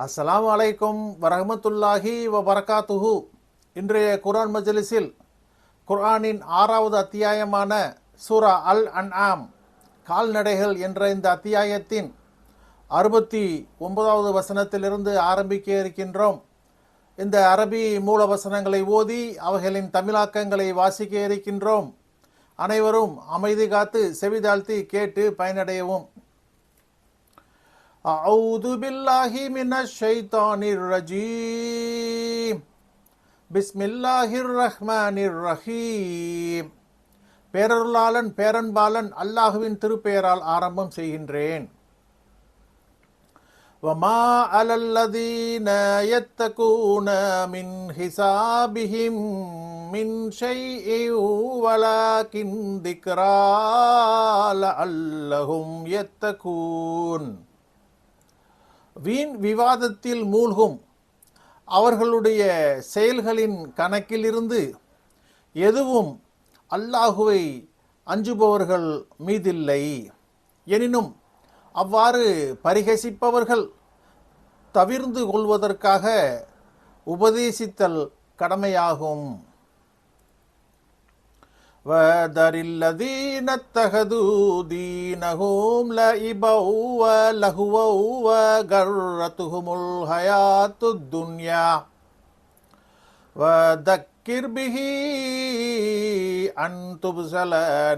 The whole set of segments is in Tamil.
அஸ்ஸலாமு அலைக்கும் வரஹ்மத்துல்லாஹி வபரகாத்துஹு. இன்றைய குர்ஆன் மஜ்லிஸில் குர்ஆனின் 6வது அத்தியாயமான சூரா அல் அன்ஆம் கால்நடைகள் என்ற இந்த அத்தியாயத்தின் 69வது வசனத்திலிருந்து ஆரம்பிக்க இருக்கின்றோம். இந்த அரபி மூல வசனங்களை ஓதி அவைகளின் தமிழாக்கங்களை வாசிக்க இருக்கின்றோம். அனைவரும் அமைதி காத்து செவிதாழ்த்தி கேட்டு பயனடையவும். அஊது பில்லாஹி மினஷ் ஷைத்தானிர் ரஜீம். பிஸ்மில்லாஹிர் ரஹ்மானிர் ரஹீம். பேரருளாளன் பேரன்பாளன் அல்லாஹுவின் திருப்பெயரால் ஆரம்பம் செய்கின்றேன். வமா அலல்லதீன யத்தகூன மின் ஹிசாபிஹிம் மின் ஷைஇன் வலாகின் திக்ரா லஅல்லஹும் யத்தகூன். வீண் விவாதத்தில் மூழ்கும் அவர்களுடைய செயல்களின் கணக்கிலிருந்து எதுவும் அல்லாஹுவை அஞ்சுபவர்கள் மீதில்லை. எனினும் அவ்வாறு பரிகசிப்பவர்கள் தவிர்ந்து கொள்வதற்காக உபதேசித்தல் கடமையாகும். وَذَرِ اتَّخَذُوا دِينَهُمْ لَعِبًا وَلَهْوًا وَغَرَّتْهُمُ الْحَيَاةُ الدُّنْيَا وَذَكِّرْ بِهِ أَن تُبْصَلَ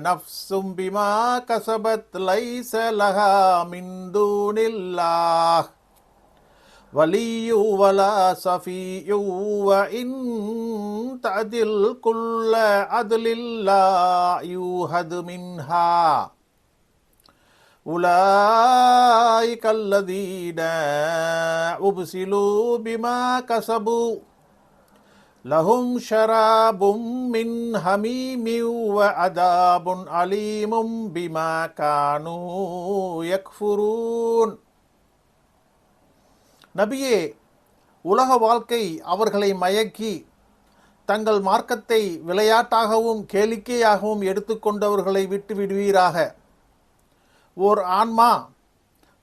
نَفْسٌ بِمَا كَسَبَتْ لَيْسَ لَهَا مِن دُونِ اللَّهِ وَلِيٌّ وَلَا صَفِيٌّ وَإِن تَعْدِلْ كُلَّ عَدْلٍ لَا يُؤْخَذْ مِنْهَا أُولَئِكَ الَّذِينَ أُبْسِلُوا بِمَا كَسَبُوا لَهُمْ شَرَابٌ مِّنْ حَمِيمٍ وَعَذَابٌ أَلِيمٌ بِمَا كَانُوا يَكْفُرُونَ. நபியே, உலக வாழ்க்கை அவர்களை மயக்கி தங்கள் மார்க்கத்தை விளையாட்டாகவும் கேளிக்கையாகவும் எடுத்துக்கொண்டவர்களை விட்டு விடுவீராக. ஓர் ஆன்மா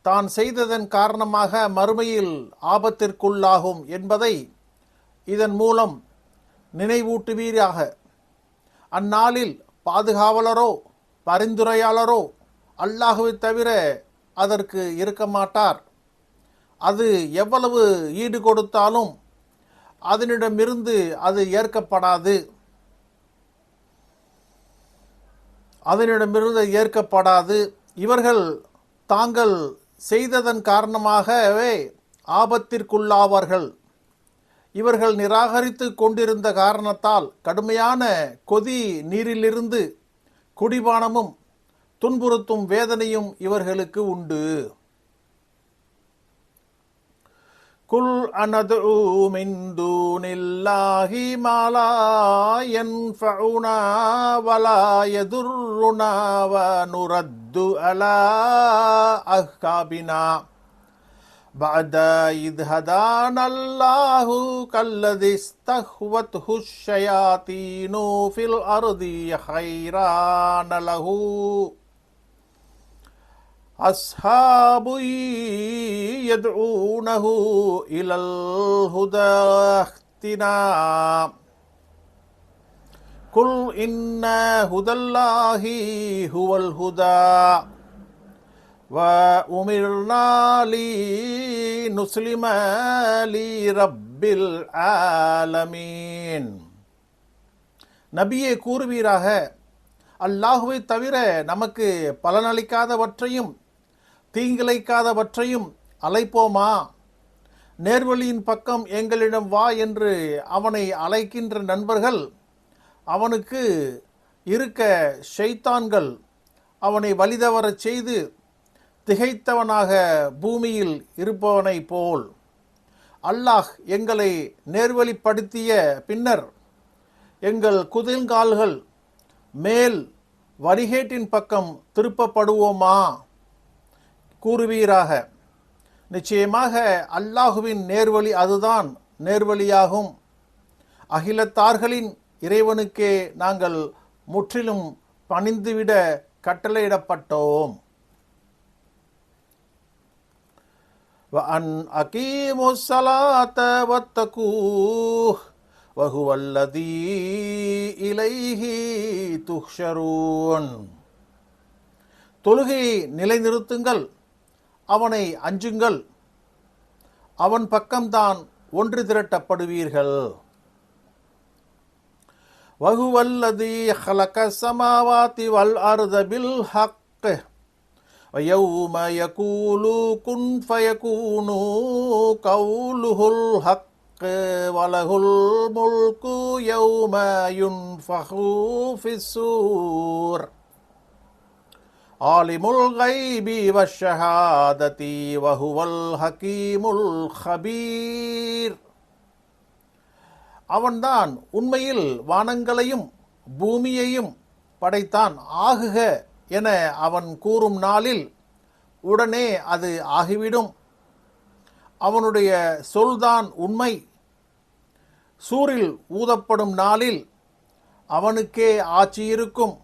தான் செய்ததன் காரணமாக மறுமையில் ஆபத்திற்குள்ளாகும் என்பதை இதன் மூலம் நினைவூட்டுவீராக. அந்நாளில் பாதுகாவலரோ பரிந்துரையாளரோ அல்லாஹுவை தவிர அதற்கு இருக்க மாட்டார். அது எவ்வளவு ஈடு கொடுத்தாலும் அதனிடமிருந்து அது ஏற்கப்படாது. இவர்கள் தாங்கள் செய்ததன் காரணமாகவே ஆபத்திற்குள்ளாவார்கள். இவர்கள் நிராகரித்து கொண்டிருந்த காரணத்தால் கடுமையான கொதி நீரிலிருந்து குடிபானமும் துன்புறுத்தும் வேதனையும் இவர்களுக்கு உண்டு. குல் அனதுஉ மின் தூனில்லாஹி மா லா யன்ஃபஉனா வலா யதுர்ருனா வ நுரத்து அலா அஹ்காபினா பஅத இத் ஹதானல்லாஹு கல்லதி இஸ்தஹ்வத்ஹு ஷயாத்தீனு ஃபில் அர்தி ஹைரான லஹு அஸ்ஹாபு யதுஊனஹு இலல் ஹுதா இஹ்தினா குல் இன்ன ஹுதல்லாஹி ஹுவல் ஹுதா வ உமிர்னா லினுஸ்லிம லிரப்பில் ஆலமீன். நபியே, கூறுவீராக, அல்லாஹுவை தவிர நமக்கு பலனளிக்காதவற்றையும் தீங்கிழைக்காதவற்றையும் அழைப்போமா? நேர்வழியின் பக்கம் எங்களிடம் வா என்று அவனை அழைக்கின்ற நண்பர்கள் அவனுக்கு இருக்க ஷைத்தான்கள் அவனை வழிதவறச் செய்து திகைத்தவனாக பூமியில் இருப்பவனை போல். அல்லாஹ் எங்களை நேர்வழிப்படுத்திய பின்னர் எங்கள் குதிங்கால்கள் மேல் வரிகேட்டின் பக்கம் திருப்பப்படுவோமா? கூறுவீராக, நிச்சயமாக அல்லாஹுவின் நேர்வழி அதுதான் நேர்வழியாகும். அகிலத்தார்களின் இறைவனுக்கே நாங்கள் முற்றிலும் பணிந்துவிட கட்டளையிடப்பட்டோம். وأن أقيموا الصلاة واتقوه وهو الذي إليه تحشرون. தொழுகையை நிலைநிறுத்துங்கள், அவனை அஞ்சுங்கள், அவன் பக்கம்தான் ஒன்று திரட்டப்படுவீர்கள். وهو الذي خلق السماوات والأرض بالحق ويوم يقول كن فيكون قوله الحق وله الملك يوم ينفخ في الصور عالم الغيب والشهادة وهو الحكيم الخبير. அவன்தான் உண்மையில் வானங்களையும் பூமியையும் படைத்தான், ஆகுக என அவன் கூறும் நாளில் உடனே அது ஆகிவிடும். அவனுடைய சொல்தான் உண்மை. சூரில் ஊதப்படும் நாளில் அவனுக்கே ஆட்சி இருக்கும்.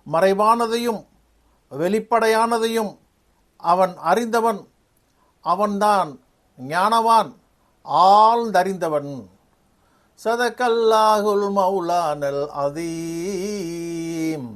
மறைவானதையும் வெளிப்படையானதையும் அவன் அறிந்தவன். அவன்தான் ஞானவான், ஆழ்ந்தறிந்தவன். சதகல்லாஹுல் மௌலானல் அதீம்.